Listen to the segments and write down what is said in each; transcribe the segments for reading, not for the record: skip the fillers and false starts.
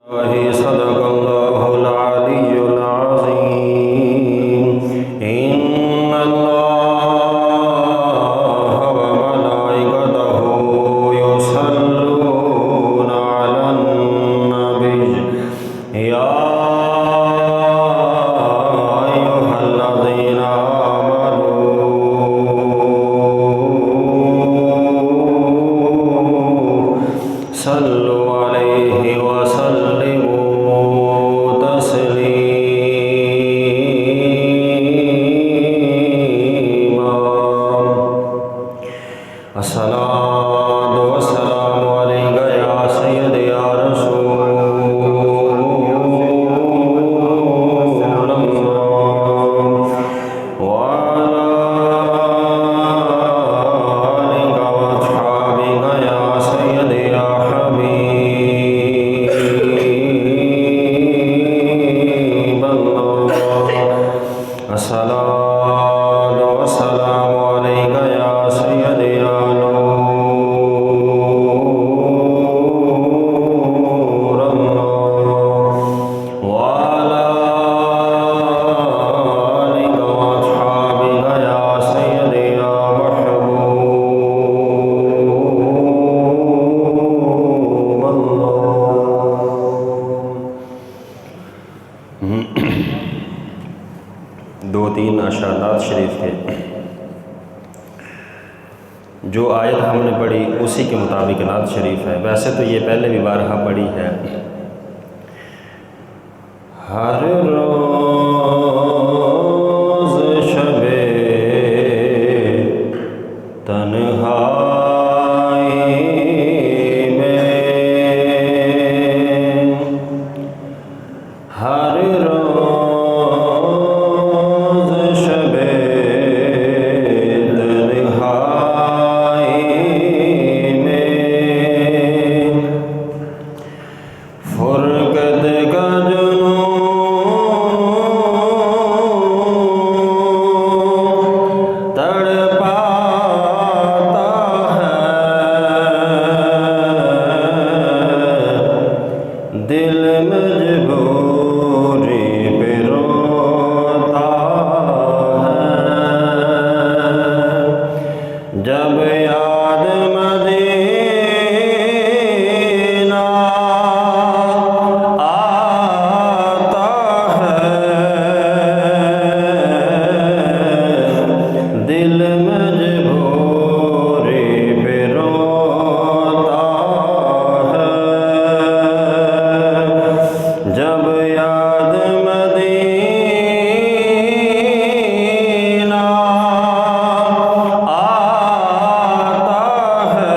صدق الله العلي العظيم إن الله وملائكته يصلون على النبي يا أيها الذين آمنوا صلوا عليه وسلموا تسليما الصلاة والسلام عليك يا سيدي يا رسول الله وعلى آلك وأصحابك يا سيدي يا حبيب الله الصلاة والسلام عليك يا سيدي يا نور الله وعلى آلك وأصحابك يا سيدي يا محبوب الله دو تین اشارات شریف تھے جو آیت ہم نے پڑھی اسی کے مطابق نعت شریف ہے. ویسے تو یہ پہلے بھی بارہا پڑھی ہے. ہر روز شب تنہائی میں ہر روز شب تنہائی میں فرقت کا جنون تڑپاتا ہے دل مجبوری پہ روتا ہے جب یاد مدینہ آتا ہے دل مجبوری پہ روتا ہے جب یاد مدینہ آتا ہے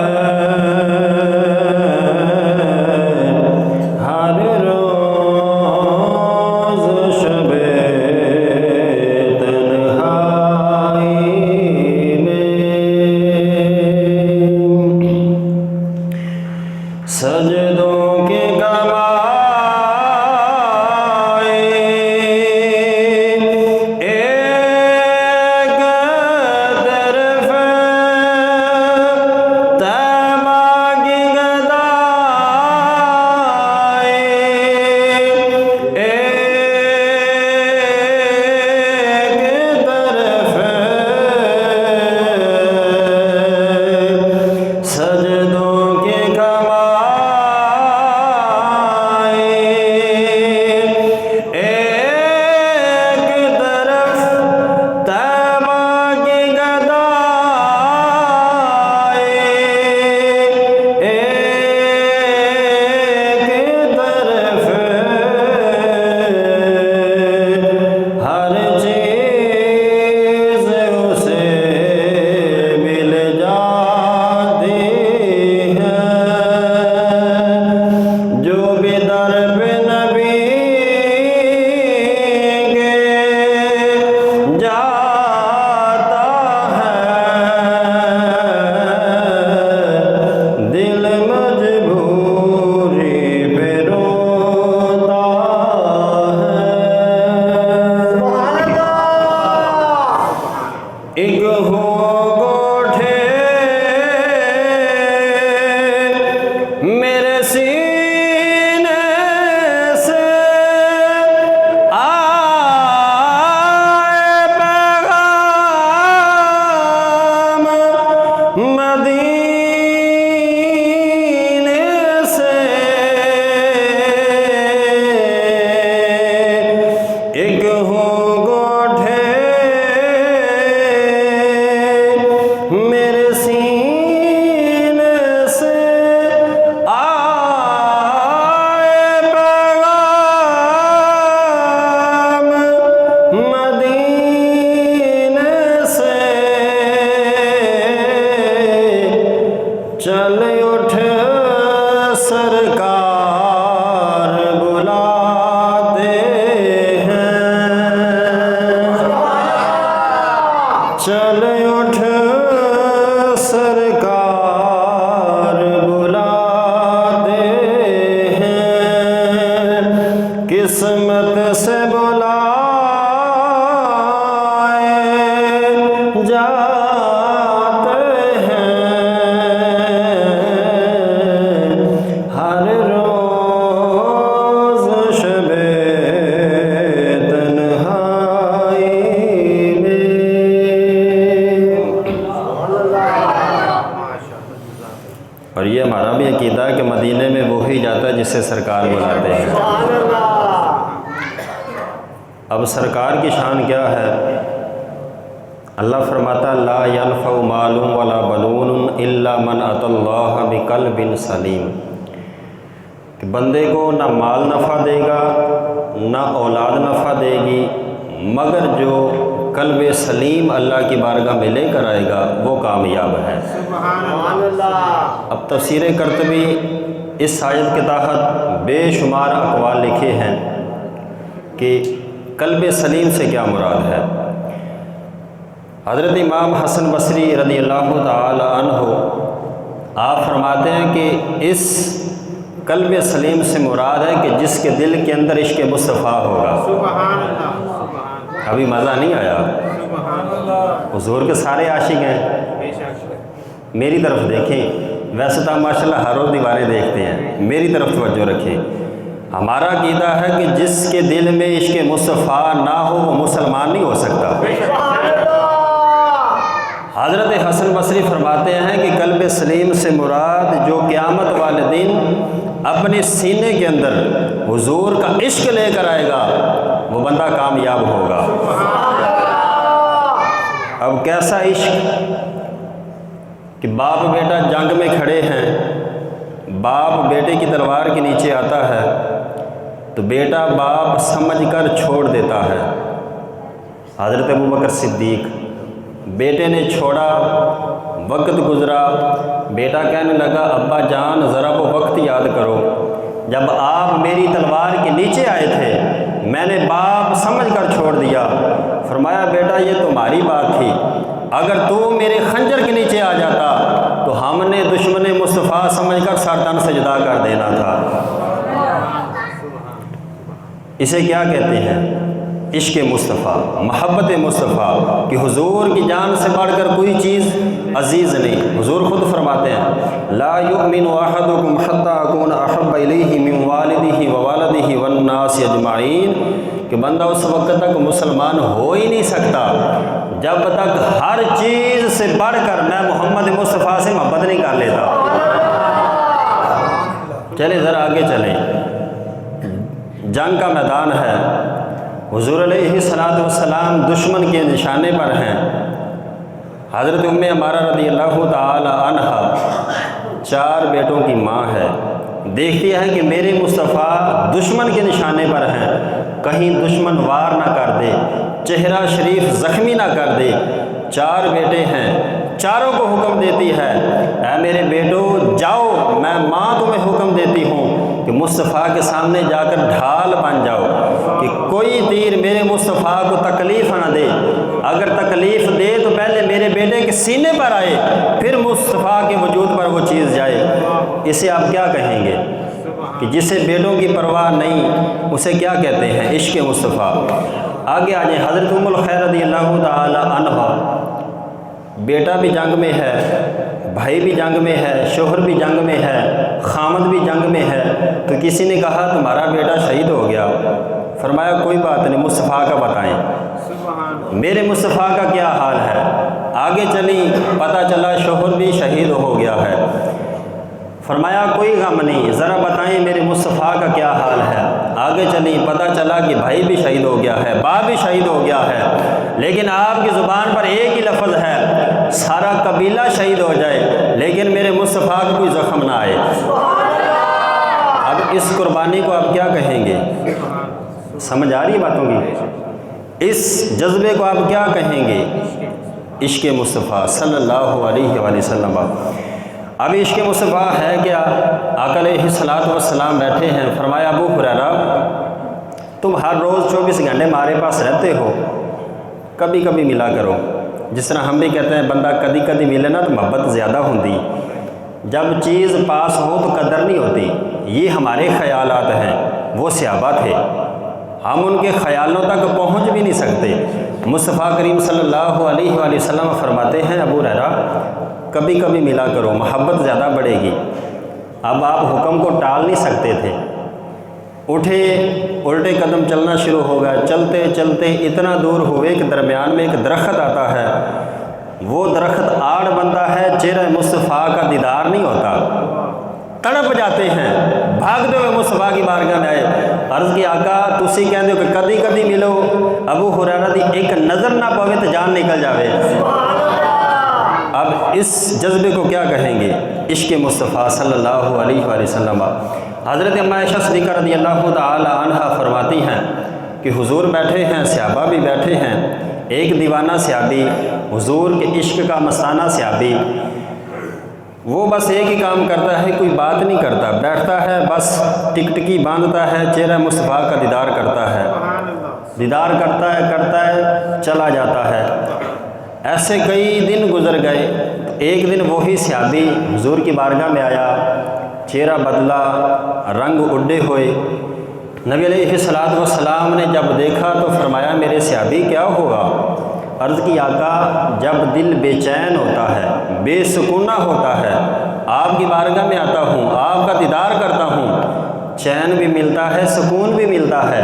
ہر روز شب تنہائی میں سجدوں کی کمائی ایک طرف طیبہ کی گدائی ایک طرف سجدوں کی کمائی ایک طرف طیبہ کی گدائی ایک طرف ہر چیز اسے مل جاتی ہے جو بھی در پہ نبی کے جاتا ہے دل مجبوری پہ روتا ہے. ایک ہو گوٹھے میرے سینے قسمت سے بلائے جاتے ہیں ہر روز شب تنہائی میں۔ اور یہ ہمارا بھی عقیدہ ہے کہ مدینے میں وہی جاتا ہے جسے سرکار بلاتے ہیں۔ اب سرکار کی شان کیا ہے؟ اللہ فرماتا لا ينفع مال ولا بنون الا من اتى اللہ بقلب سلیم، کہ بندے کو نہ مال نفع دے گا نہ اولاد نفع دے گی، مگر جو قلب سلیم اللہ کی بارگاہ میں لے کر آئے گا وہ کامیاب ہے۔ اب تفسیر قرطبی اس آیت کے تحت بے شمار اقوال لکھے ہیں کہ قلب سلیم سے کیا مراد ہے۔ حضرت امام حسن بصری رضی اللہ تعالی عنہ آپ فرماتے ہیں کہ اس قلب سلیم سے مراد ہے کہ جس کے دل کے اندر عشق مصطفیٰ ہوگا۔ ابھی مزہ نہیں آیا؟ حضور کے سارے عاشق ہیں، میری طرف دیکھیں، ویسے تو ماشاءاللہ ہر روز دیواریں دیکھتے ہیں، میری طرف توجہ رکھیں۔ ہمارا عقیدہ ہے کہ جس کے دل میں عشق مصطفیٰ نہ ہو وہ مسلمان نہیں ہو سکتا۔ حضرت حسن بصری فرماتے ہیں کہ قلب سلیم سے مراد جو قیامت والے دن اپنے سینے کے اندر حضور کا عشق لے کر آئے گا وہ بندہ کامیاب ہوگا۔ اب کیسا عشق کہ باپ بیٹا جنگ میں کھڑے ہیں، باپ بیٹے کی تلوار کے نیچے آتا ہے تو بیٹا باپ سمجھ کر چھوڑ دیتا ہے۔ حضرت ابوبکر صدیق، بیٹے نے چھوڑا، وقت گزرا، بیٹا کہنے لگا ابا جان ذرا وہ وقت یاد کرو جب آپ میری تلوار کے نیچے آئے تھے، میں نے باپ سمجھ کر چھوڑ دیا۔ فرمایا بیٹا یہ تمہاری بات تھی، اگر تو میرے خنجر کے نیچے آ جاتا تو ہم نے دشمن مصطفیٰ سمجھ کر سر تن سجدہ کر دینا تھا۔ اسے کیا کہتے ہیں؟ عشق مصطفیٰ، محبت مصطفیٰ، کہ حضور کی جان سے بڑھ کر کوئی چیز عزیز نہیں۔ حضور خود فرماتے ہیں لا یؤمن احدکم حتی اکون احب الیہ من والدہ ووالدہ والناس اجمعین، کہ بندہ اس وقت تک مسلمان ہو ہی نہیں سکتا جب تک ہر چیز سے بڑھ کر میں محمد مصطفیٰ سے محبت نہیں کر لیتا۔ چلیں ذرا آگے چلیں، جنگ کا میدان ہے، حضور علیہ السلام دشمن کے نشانے پر ہیں۔ حضرت ام عمارہ رضی اللہ تعالی عنہ 4 بیٹوں کی ماں ہے، دیکھتی ہے کہ میرے مصطفیٰ دشمن کے نشانے پر ہیں، کہیں دشمن وار نہ کر دے، چہرہ شریف زخمی نہ کر دے۔ 4 بیٹے ہیں، چاروں کو حکم دیتی ہے اے میرے بیٹو جاؤ، میں ماں تمہیں حکم دیتی ہوں کہ مصطفیٰ کے سامنے جا کر ڈھال بن جاؤ کہ کوئی تیر میرے مصطفیٰ کو تکلیف نہ دے، اگر تکلیف دے تو پہلے میرے بیٹے کے سینے پر آئے پھر مصطفیٰ کے وجود پر وہ چیز جائے۔ اسے آپ کیا کہیں گے کہ جسے بیٹوں کی پرواہ نہیں اسے کیا کہتے ہیں؟ عشق مصطفیٰ۔ آگے آ جائیں، حضرت ام الخیر رضی اللہ تعالی عنہ، بیٹا بھی جنگ میں ہے، بھائی بھی جنگ میں ہے، شوہر بھی جنگ میں ہے، خامد بھی جنگ میں ہے، تو کسی نے کہا تمہارا بیٹا شہید ہو گیا۔ فرمایا کوئی بات نہیں، مصطفیٰ کا بتائیں، میرے مصطفیٰ کا کیا حال ہے۔ آگے چلی، پتہ چلا شوہر بھی شہید ہو گیا ہے۔ فرمایا کوئی غم نہیں، ذرا بتائیں میرے مصطفیٰ کا کیا حال ہے۔ آگے چلی، پتہ چلا کہ بھائی بھی شہید ہو گیا ہے، باپ بھی شہید ہو گیا ہے، لیکن آپ کی زبان پر ایک ہی لفظ ہے سارا قبیلہ شہید ہو جائے لیکن میرے مصطفیٰ کو کوئی زخم نہ آئے۔ اب اس قربانی کو آپ کیا کہیں گے؟ سمجھ آ رہی باتوں کی؟ اس جذبے کو آپ کیا کہیں گے؟ عشق مصطفیٰ صلی اللہ علیہ وآلہ وسلم۔ اب عشق مصطفیٰ ہے کیا؟ آقا علیہ السلام بیٹھے ہیں، فرمایا ابو ہریرہ تم ہر روز 24 گھنٹے ہمارے پاس رہتے ہو، کبھی کبھی ملا کرو۔ جس طرح ہم بھی کہتے ہیں بندہ کدی کدی ملے نا تو محبت زیادہ ہوتی، جب چیز پاس ہو تو قدر نہیں ہوتی۔ یہ ہمارے خیالات ہیں، وہ صحابہ تھے، ہم ان کے خیالوں تک پہنچ بھی نہیں سکتے۔ مصطفیٰ کریم صلی اللہ علیہ وآلہ وسلم فرماتے ہیں ابو ہریرہ کبھی کبھی ملا کرو، محبت زیادہ بڑھے گی۔ اب آپ حکم کو ٹال نہیں سکتے تھے، اٹھے الٹے قدم چلنا شروع ہو گیا، چلتے چلتے اتنا دور ہوئے کہ درمیان میں ایک درخت آتا ہے، وہ درخت آڑ بنتا ہے، چہرہ مصطفیٰ کا دیدار نہیں ہوتا، تڑپ جاتے ہیں، بھاگتے ہوئے مصطفیٰ کی بارگاہ میں آئے، عرض کی آقا تسی کہندے ہو کہ کدی کدی ملو، ابو ہریرہ دی ایک نظر نہ پوے تو جان نکل جاوے۔ اب اس جذبے کو کیا کہیں گے؟ عشق مصطفیٰ صلی اللہ علیہ وآلہ وسلم۔ حضرت اماں عائشہ صدیقہ رضی اللہ تعالی عنہا فرماتی ہیں کہ حضور بیٹھے ہیں، صحابہ بھی بیٹھے ہیں، ایک دیوانہ صحابی، حضور کے عشق کا مستانہ صحابی، وہ بس ایک ہی کام کرتا ہے، کوئی بات نہیں کرتا، بیٹھتا ہے بس ٹکٹکی باندھتا ہے، چہرہ مصطفیٰ کا دیدار کرتا ہے، دیدار کرتا ہے چلا جاتا ہے۔ ایسے کئی دن گزر گئے، ایک دن وہی صحابی حضور کی بارگاہ میں آیا، چہرہ بدلا، رنگ اڈے ہوئے۔ نبی علیہ السلام نے جب دیکھا تو فرمایا میرے صحابی کیا ہوا؟ عرض کی آقا جب دل بے چین ہوتا ہے، بے سکونہ ہوتا ہے، آپ کی بارگاہ میں آتا ہوں، آپ کا دیدار کرتا ہوں، چین بھی ملتا ہے، سکون بھی ملتا ہے۔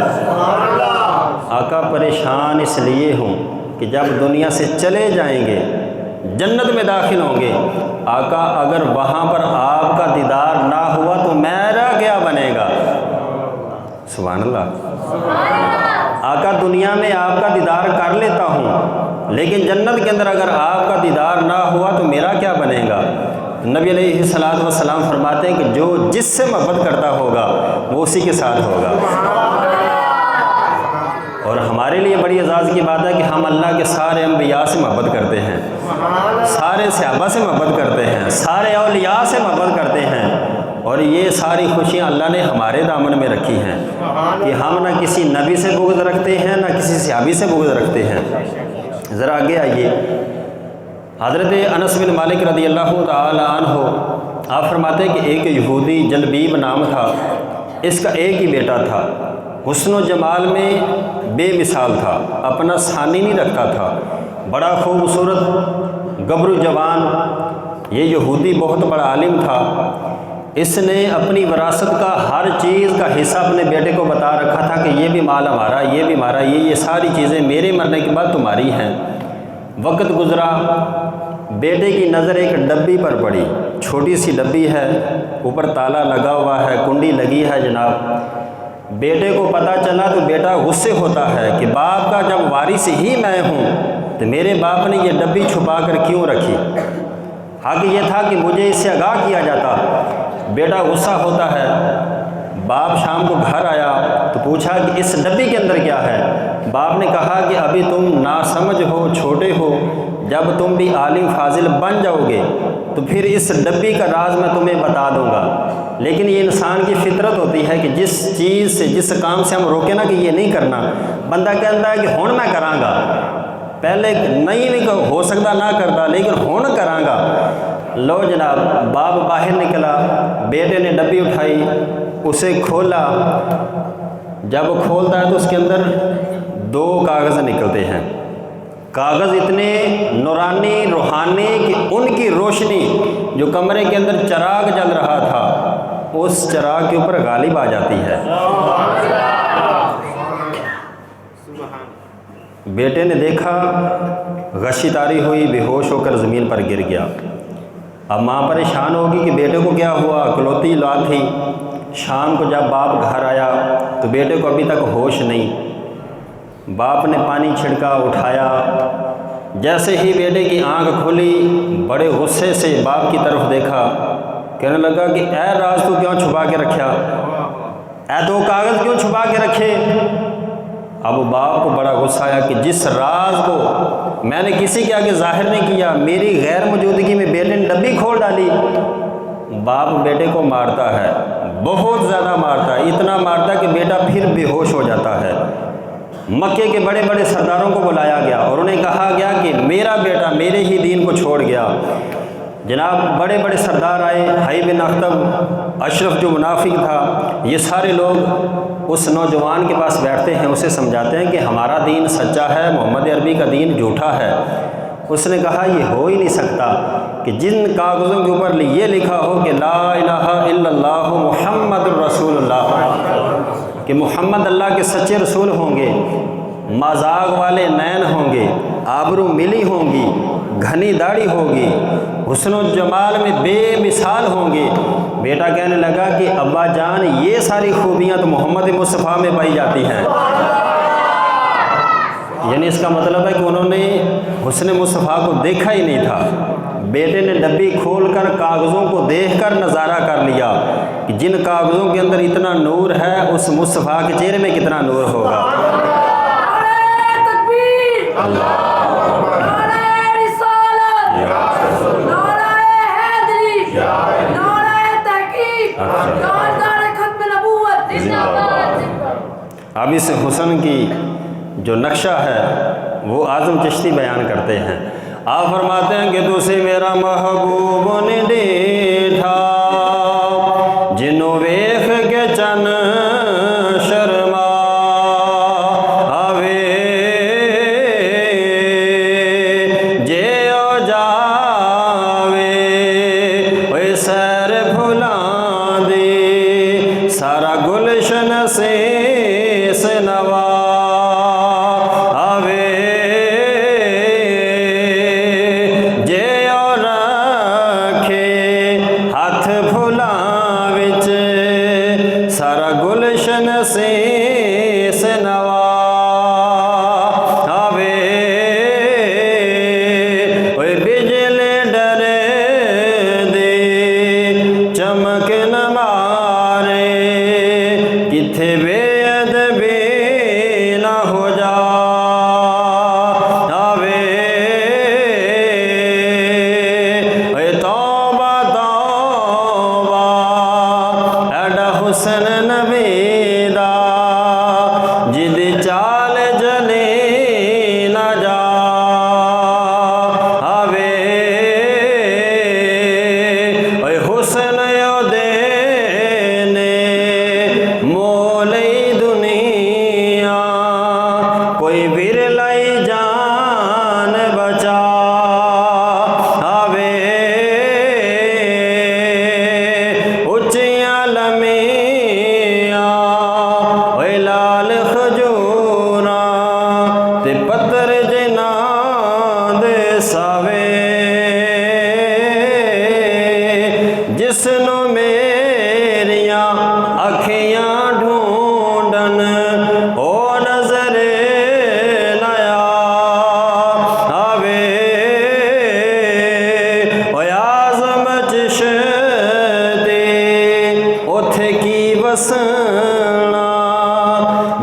آقا پریشان اس لیے ہوں کہ جب دنیا سے چلے جائیں گے، جنت میں داخل ہوں گے، آقا اگر وہاں پر آپ کا دیدار نہ ہوا تو میرا کیا بنے گا؟ سبحان اللہ۔ آقا دنیا میں آپ کا دیدار کر لیتا ہوں، لیکن جنت کے اندر اگر آپ کا دیدار نہ ہوا تو میرا کیا بنے گا؟ نبی علیہ السلام فرماتے ہیں کہ جو جس سے محبت کرتا ہوگا وہ اسی کے ساتھ ہوگا۔ اور ہمارے لیے بڑی اعزاز کی بات ہے کہ ہم اللہ کے سارے انبیاء سے محبت کرتے ہیں، سارے صحابہ سے محبت کرتے ہیں، سارے اولیاء سے محبت کرتے ہیں، اور یہ ساری خوشیاں اللہ نے ہمارے دامن میں رکھی ہیں کہ ہم نہ کسی نبی سے بغض رکھتے ہیں، نہ کسی صحابی سے بغض رکھتے ہیں۔ ذرا آگے آئیے، حضرت انس بن مالک رضی اللہ تعالی عنہ آپ فرماتے ہیں کہ ایک یہودی جلبیب نام تھا، اس کا ایک ہی بیٹا تھا، حسن و جمال میں بے مثال تھا، اپنا ثانی نہیں رکھتا تھا، بڑا خوبصورت گبرو جوان، یہ یہودی بہت بڑا عالم تھا، اس نے اپنی وراثت کا ہر چیز کا حصہ اپنے بیٹے کو بتا رکھا تھا کہ یہ بھی مال ہمارا، یہ بھی ہمارا، یہ ساری چیزیں میرے مرنے کے بعد تمہاری ہیں۔ وقت گزرا، بیٹے کی نظر ایک ڈبی پر پڑی، چھوٹی سی ڈبی ہے، اوپر تالا لگا ہوا ہے، کنڈی لگی ہے جناب۔ بیٹے کو پتہ چلا تو بیٹا غصے ہوتا ہے کہ باپ کا جب وارث ہی میں ہوں تو میرے باپ نے یہ ڈبی چھپا کر کیوں رکھی؟ حق یہ تھا کہ مجھے اس سے آگاہ کیا جاتا۔ بیٹا غصہ ہوتا ہے، باپ شام کو گھر آیا تو پوچھا کہ اس ڈبی کے اندر کیا ہے؟ باپ نے کہا کہ ابھی تم ناسمجھ ہو، چھوٹے ہو، جب تم بھی عالم فاضل بن جاؤ گے تو پھر اس ڈبی کا راز میں تمہیں بتا دوں گا۔ لیکن یہ انسان کی فطرت ہوتی ہے کہ جس چیز سے، جس کام سے ہم روکیں نا کہ یہ نہیں کرنا، بندہ کہتا ہے کہ ہون میں کراں گا، پہلے نہیں ہو سکتا نہ کرتا، لیکن ہون کراں گا۔ لو جناب، باپ باہر نکلا، بیٹے نے ڈبی اٹھائی، اسے کھولا، جب کھولتا ہے تو اس کے اندر 2 کاغذ نکلتے ہیں، کاغذ اتنے نورانی روحانی کہ ان کی روشنی جو کمرے کے اندر چراغ جل رہا تھا اس چراغ کے اوپر غالب آ جاتی ہے۔ بیٹے نے دیکھا، غشی طاری ہوئی، بے ہوش ہو کر زمین پر گر گیا۔ اب ماں پریشان ہوگی کہ بیٹے کو کیا ہوا، اکلوتی اولاد تھی۔ شام کو جب باپ گھر آیا تو بیٹے کو ابھی تک ہوش نہیں، باپ نے پانی چھڑکا، اٹھایا، جیسے ہی بیٹے کی آنکھ کھلی بڑے غصے سے باپ کی طرف دیکھا، کہنے لگا کہ اے راز تو کیوں چھپا کے رکھا، اے 2 کاغذ کیوں چھپا کے رکھے؟ اب باپ کو بڑا غصہ آیا کہ جس راز کو میں نے کسی کے آگے ظاہر نہیں کیا، میری غیر موجودگی میں بیٹے نے ڈبی کھول ڈالی۔ باپ بیٹے کو مارتا ہے، بہت زیادہ مارتا ہے، اتنا مارتا ہے کہ بیٹا پھر بے ہوش ہو جاتا ہے۔ مکے کے بڑے بڑے سرداروں کو بلایا گیا اور انہیں کہا گیا کہ میرا بیٹا میرے ہی دین کو چھوڑ گیا، جناب بڑے بڑے سردار آئے، حی بن اخطب، اشرف جو منافق تھا، یہ سارے لوگ اس نوجوان کے پاس بیٹھتے ہیں، اسے سمجھاتے ہیں کہ ہمارا دین سچا ہے، محمد عربی کا دین جھوٹا ہے۔ اس نے کہا یہ ہو ہی نہیں سکتا کہ جن کاغذوں کے اوپر یہ لکھا ہو کہ لا الہ الا اللہ محمد الرسول اللہ، کہ محمد اللہ کے سچے رسول ہوں گے، مذاق والے نین ہوں گے، آبرو ملی ہوں گی، گھنی داڑھی ہوگی، حسن و جمال میں بے مثال ہوں گے۔ بیٹا کہنے لگا کہ ابا جان یہ ساری خوبیاں تو محمد مصطفیٰ میں پائی جاتی ہیں، یعنی اس کا مطلب ہے کہ انہوں نے حسن مصطفیٰ کو دیکھا ہی نہیں تھا۔ بیٹے نے ڈبی کھول کر کاغذوں کو دیکھ کر نظارہ کر لیا کہ جن کاغذوں کے اندر اتنا نور ہے اس مصطفیٰ کے چہرے میں کتنا نور ہوگا۔ اب اس حسن کی جو نقشہ ہے وہ اعظم چشتی بیان کرتے ہیں۔ آپ فرماتے ہیں کہ تسی میرا محبوب نے ڈیٹھا، جنوں ویکھ کے چن شرما آوے، جے او جاوے اوے سیر بھلاں دی، سارا گلشن سے نوا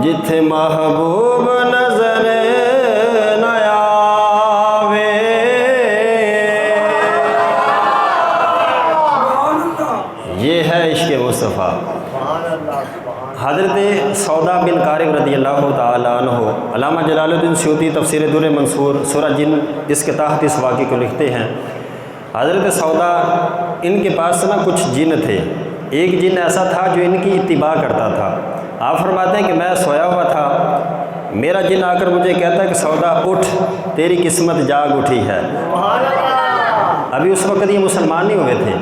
جتھے محبوب نظر نہ آوے۔ یہ ہے عشق مصطفیٰ۔ حضرت سودا بن قارب رضی اللہ تعالیٰ عنہ، علامہ جلال الدین سیوطی تفسیر در منصور سورہ جن اس کے تحت اس واقعے کو لکھتے ہیں۔ حضرت سودا ان کے پاس نا کچھ جن تھے، ایک جن ایسا تھا جو ان کی اتباع کرتا تھا۔ آپ فرماتے ہیں کہ میں سویا ہوا تھا، میرا جن آ کر مجھے کہتا ہے کہ سودا اٹھ، تیری قسمت جاگ اٹھی ہے۔ ابھی اس وقت یہ مسلمان نہیں ہوئے تھے۔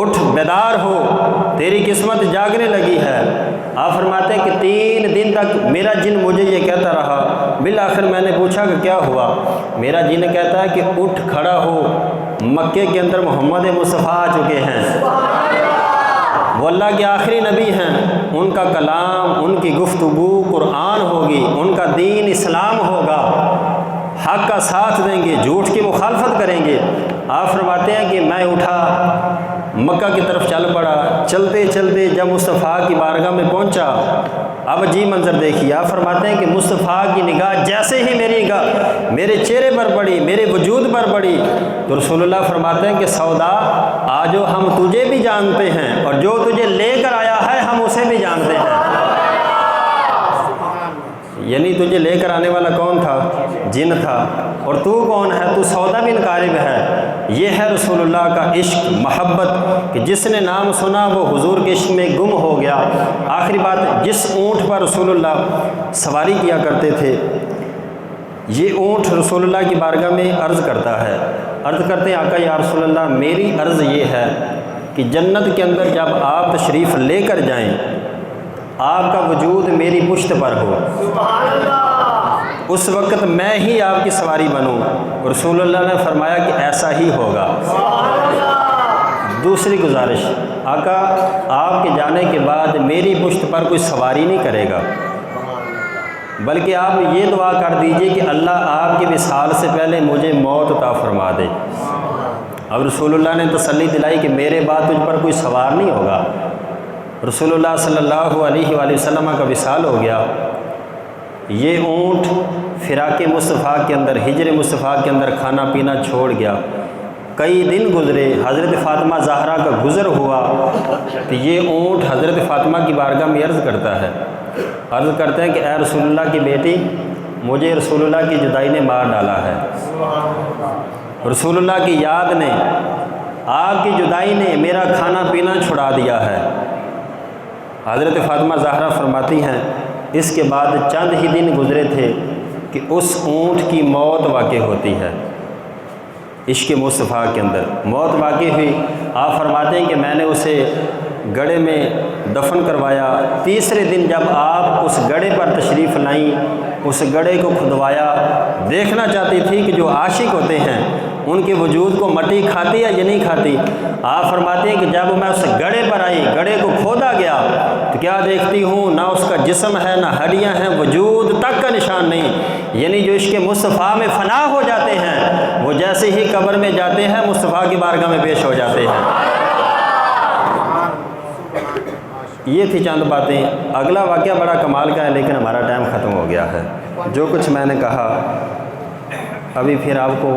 اٹھ بیدار ہو، تیری قسمت جاگنے لگی ہے۔ آپ فرماتے ہیں کہ 3 دن تک میرا جن مجھے یہ کہتا رہا۔ بالآخر میں نے پوچھا کہ کیا ہوا؟ میرا جن کہتا ہے کہ اٹھ کھڑا ہو، مکے کے اندر محمد مصطفیٰ آ چکے ہیں، وہ اللہ کے آخری نبی ہیں، ان کا کلام، ان کی گفتگو قرآن ہوگی، ان کا دین اسلام ہوگا، حق کا ساتھ دیں گے، جھوٹ کی مخالفت کریں گے۔ آپ فرماتے ہیں کہ میں اٹھا، مکہ کی طرف چل پڑا۔ چلتے چلتے جب مصطفیٰ کی بارگاہ میں پہنچا، اب عجیب منظر دیکھیے۔ آپ فرماتے ہیں کہ مصطفیٰ کی نگاہ جیسے ہی میری نگاہ میرے چہرے پر پڑی، میرے وجود پر پڑی، تو رسول اللہ فرماتے ہیں کہ سودا آجو، ہم تجھے بھی جانتے ہیں اور جو تجھے لے کر آیا ہے ہم اسے بھی جانتے ہیں۔ یعنی تجھے لے کر آنے والا کون تھا؟ جن تھا، اور تو کون ہے؟ تو سودا بن قارب ہے۔ یہ ہے رسول اللہ کا عشق، محبت، کہ جس نے نام سنا وہ حضور کے عشق میں گم ہو گیا۔ آخری بات، جس اونٹ پر رسول اللہ سواری کیا کرتے تھے، یہ اونٹ رسول اللہ کی بارگاہ میں عرض کرتا ہے، عرض کرتے ہیں آقا یا رسول اللہ میری عرض یہ ہے کہ جنت کے اندر جب آپ تشریف لے کر جائیں آپ کا وجود میری پشت پر ہو، اس وقت میں ہی آپ کی سواری بنوں۔ رسول اللہ نے فرمایا کہ ایسا ہی ہوگا۔ دوسری گزارش، آقا آپ کے جانے کے بعد میری پشت پر کوئی سواری نہیں کرے گا، بلکہ آپ یہ دعا کر دیجئے کہ اللہ آپ کی وصال سے پہلے مجھے موت عطا فرما دے۔ اب رسول اللہ نے تسلی دلائی کہ میرے بعد تجھ پر کوئی سوار نہیں ہوگا۔ رسول اللہ صلی اللہ علیہ وآلہ وسلم کا وصال ہو گیا۔ یہ اونٹ فراق مصطفیٰ کے اندر، ہجر مصطفیٰ کے اندر کھانا پینا چھوڑ گیا۔ کئی دن گزرے، حضرت فاطمہ زہرا کا گزر ہوا تو یہ اونٹ حضرت فاطمہ کی بارگاہ میں عرض کرتا ہے، عرض کرتے ہیں کہ اے رسول اللہ کی بیٹی، مجھے رسول اللہ کی جدائی نے مار ڈالا ہے، رسول اللہ کی یاد نے، آپ کی جدائی نے میرا کھانا پینا چھڑا دیا ہے۔ حضرت فاطمہ زہرا فرماتی ہیں اس کے بعد چند ہی دن گزرے تھے کہ اس اونٹ کی موت واقع ہوتی ہے۔ عشق مصطفیٰ کے اندر موت واقع ہوئی۔ آپ فرماتے ہیں کہ میں نے اسے گڑھے میں دفن کروایا۔ تیسرے دن جب آپ اس گڑھے پر تشریف لائیں، اس گڑھے کو کھدوایا، دیکھنا چاہتی تھی کہ جو عاشق ہوتے ہیں ان کے وجود کو مٹی کھاتی ہے یا نہیں کھاتی۔ آپ فرماتے ہیں کہ جب میں اس گڑھے پر آئی، گڑھے کو کھودا گیا تو کیا دیکھتی ہوں، نہ اس کا جسم ہے نہ ہڈیاں ہیں، وجود تک کا نشان نہیں۔ یعنی جو عشق مصطفیٰ میں فنا ہو جاتے ہیں وہ جیسے ہی قبر میں جاتے ہیں مصطفیٰ کی بارگاہ میں پیش ہو جاتے ہیں۔ یہ تھی چند باتیں۔ اگلا واقعہ بڑا کمال کا ہے لیکن ہمارا ٹائم ختم ہو گیا ہے۔ جو کچھ میں نے کہا ابھی پھر آپ کو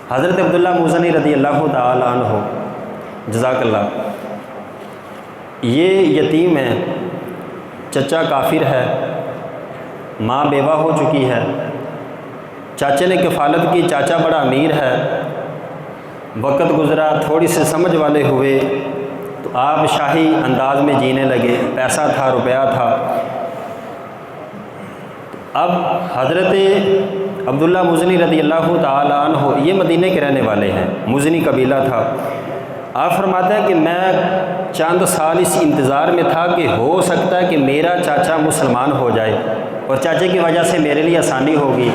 حضرت عبداللہ مزنی رضی اللہ تعالی عنہ، جزاک اللہ، یہ یتیم ہے، چچا کافر ہے، ماں بیوہ ہو چکی ہے، چاچے نے کفالت کی، چاچا بڑا امیر ہے۔ وقت گزرا، تھوڑی سی سمجھ والے ہوئے تو آپ شاہی انداز میں جینے لگے، پیسہ تھا، روپیہ تھا۔ اب حضرت عبداللہ مزنی رضی اللہ تعالی عنہ یہ مدینے کے رہنے والے ہیں، مزنی قبیلہ تھا۔ آپ فرماتے ہیں کہ میں چند سال اس انتظار میں تھا کہ ہو سکتا ہے کہ میرا چاچا مسلمان ہو جائے اور چاچے کی وجہ سے میرے لیے آسانی ہوگی،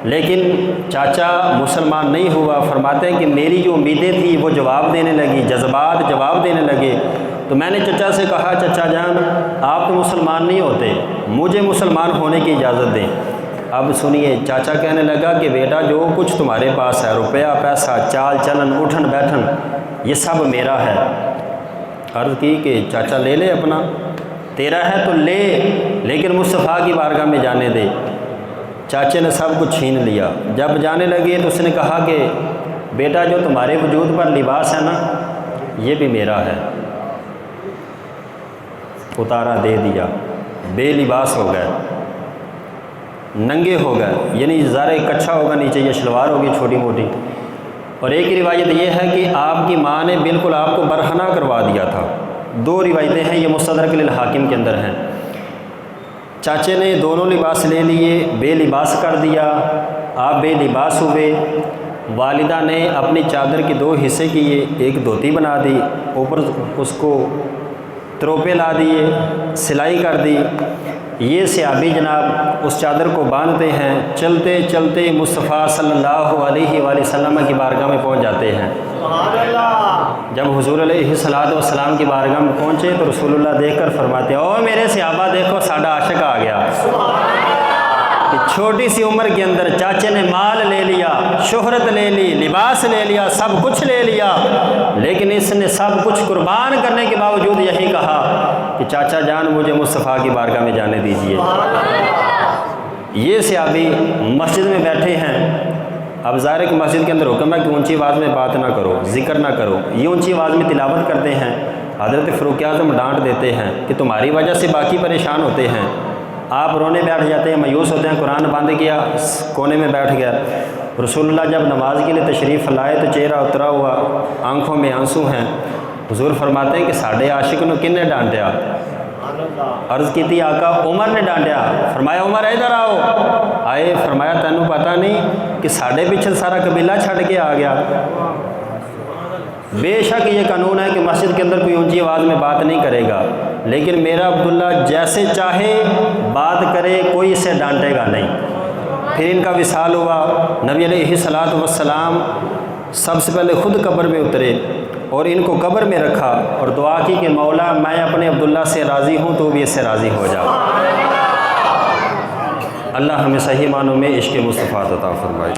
لیکن چاچا مسلمان نہیں ہوا۔ فرماتے ہیں کہ میری جو امیدیں تھیں وہ جواب دینے لگی، جذبات جواب دینے لگے۔ تو میں نے چچا سے کہا چچا جان آپ تو مسلمان نہیں ہوتے، مجھے مسلمان ہونے کی اجازت دیں۔ اب سنیے، چاچا کہنے لگا کہ بیٹا جو کچھ تمہارے پاس ہے، روپیہ پیسہ، چال چلن، اٹھن بیٹھن، یہ سب میرا ہے۔ عرض کی کہ چاچا لے لے، اپنا تیرا ہے تو لے، لیکن مصطفیٰ کی بارگاہ میں جانے دے۔ چاچے نے سب کچھ چھین لیا۔ جب جانے لگے تو اس نے کہا کہ بیٹا جو تمہارے وجود پر لباس ہے نا، یہ بھی میرا ہے۔ اتارا، دے دیا، بے لباس ہو گئے، ننگے ہو گئے، یعنی ظاہر کچھا ہوگا نیچے، یہ شلوار ہوگی چھوٹی موٹی۔ اور ایک روایت یہ ہے کہ آپ کی ماں نے بالکل آپ کو برہنہ کروا دیا تھا۔ دو روایتیں ہیں، یہ مستدرک للحاکم کے اندر ہیں۔ چاچے نے دونوں لباس لے لیے، بے لباس کر دیا، آپ بے لباس ہوئے۔ والدہ نے اپنی چادر کے دو حصے کیے، ایک دھوتی بنا دی، اوپر اس کو تروپے لا دیے، سلائی کر دی۔ یہ صحابی جناب اس چادر کو باندھتے ہیں، چلتے چلتے مصطفیٰ صلی اللہ علیہ وآلہ وسلم کی بارگاہ میں پہنچ جاتے ہیں۔ جب حضور علیہ الصلوۃ والسلام کی بارگاہ میں پہنچے تو رسول اللہ دیکھ کر فرماتے ہیں او میرے صحابہ دیکھو ساڈا عاشق آ گیا۔ کہ چھوٹی سی عمر کے اندر چاچے نے مال لے لیا، شہرت لے لی، لباس لے لیا، سب کچھ لے لیا، لیکن اس نے سب کچھ قربان کرنے کے باوجود یہی کہا کہ چاچا جان مجھے مصطفیٰ کی بارگاہ میں جانے دیجیے۔ یہ صحابی مسجد میں بیٹھے ہیں، اب ظاہر ہے کہ مسجد کے اندر حکم ہے کہ اونچی آواز میں بات نہ کرو، ذکر نہ کرو، یہ اونچی آواز میں تلاوت کرتے ہیں، حضرت فاروق اعظم ڈانٹ دیتے ہیں کہ تمہاری وجہ سے باقی پریشان ہوتے ہیں، آپ رونے بیٹھ جاتے ہیں، مایوس ہوتے ہیں، قرآن بند کیا کونے میں بیٹھ گیا۔ رسول اللہ جب نماز کے لیے تشریف لائے تو چہرہ اترا ہوا، آنکھوں میں آنسو ہیں۔ حضور فرماتے ہیں کہ ساڑھے عاشق نو کن نے ڈانٹیا؟ عرض کی تھی آقا عمر نے ڈانٹیا۔ فرمایا عمر ادھر آؤ، آئے، فرمایا تینوں پتہ نہیں کہ ساڑھے پیچھے سارا قبیلہ چھڑ کے آ گیا۔ بے شک یہ قانون ہے کہ مسجد کے اندر کوئی اونچی آواز میں بات نہیں کرے گا، لیکن میرا عبداللہ جیسے چاہے بات کرے، کوئی اسے ڈانٹے گا نہیں۔ پھر ان کا وصال ہوا، نبی علیہ الصلوۃ والسلام سب سے پہلے خود قبر میں اترے اور ان کو قبر میں رکھا اور دعا کی کہ مولا میں اپنے عبداللہ سے راضی ہوں، تو بھی اس سے راضی ہو جا۔ اللہ ہمیں صحیح معنوں میں عشق مصطفیٰ عطا فرمائے۔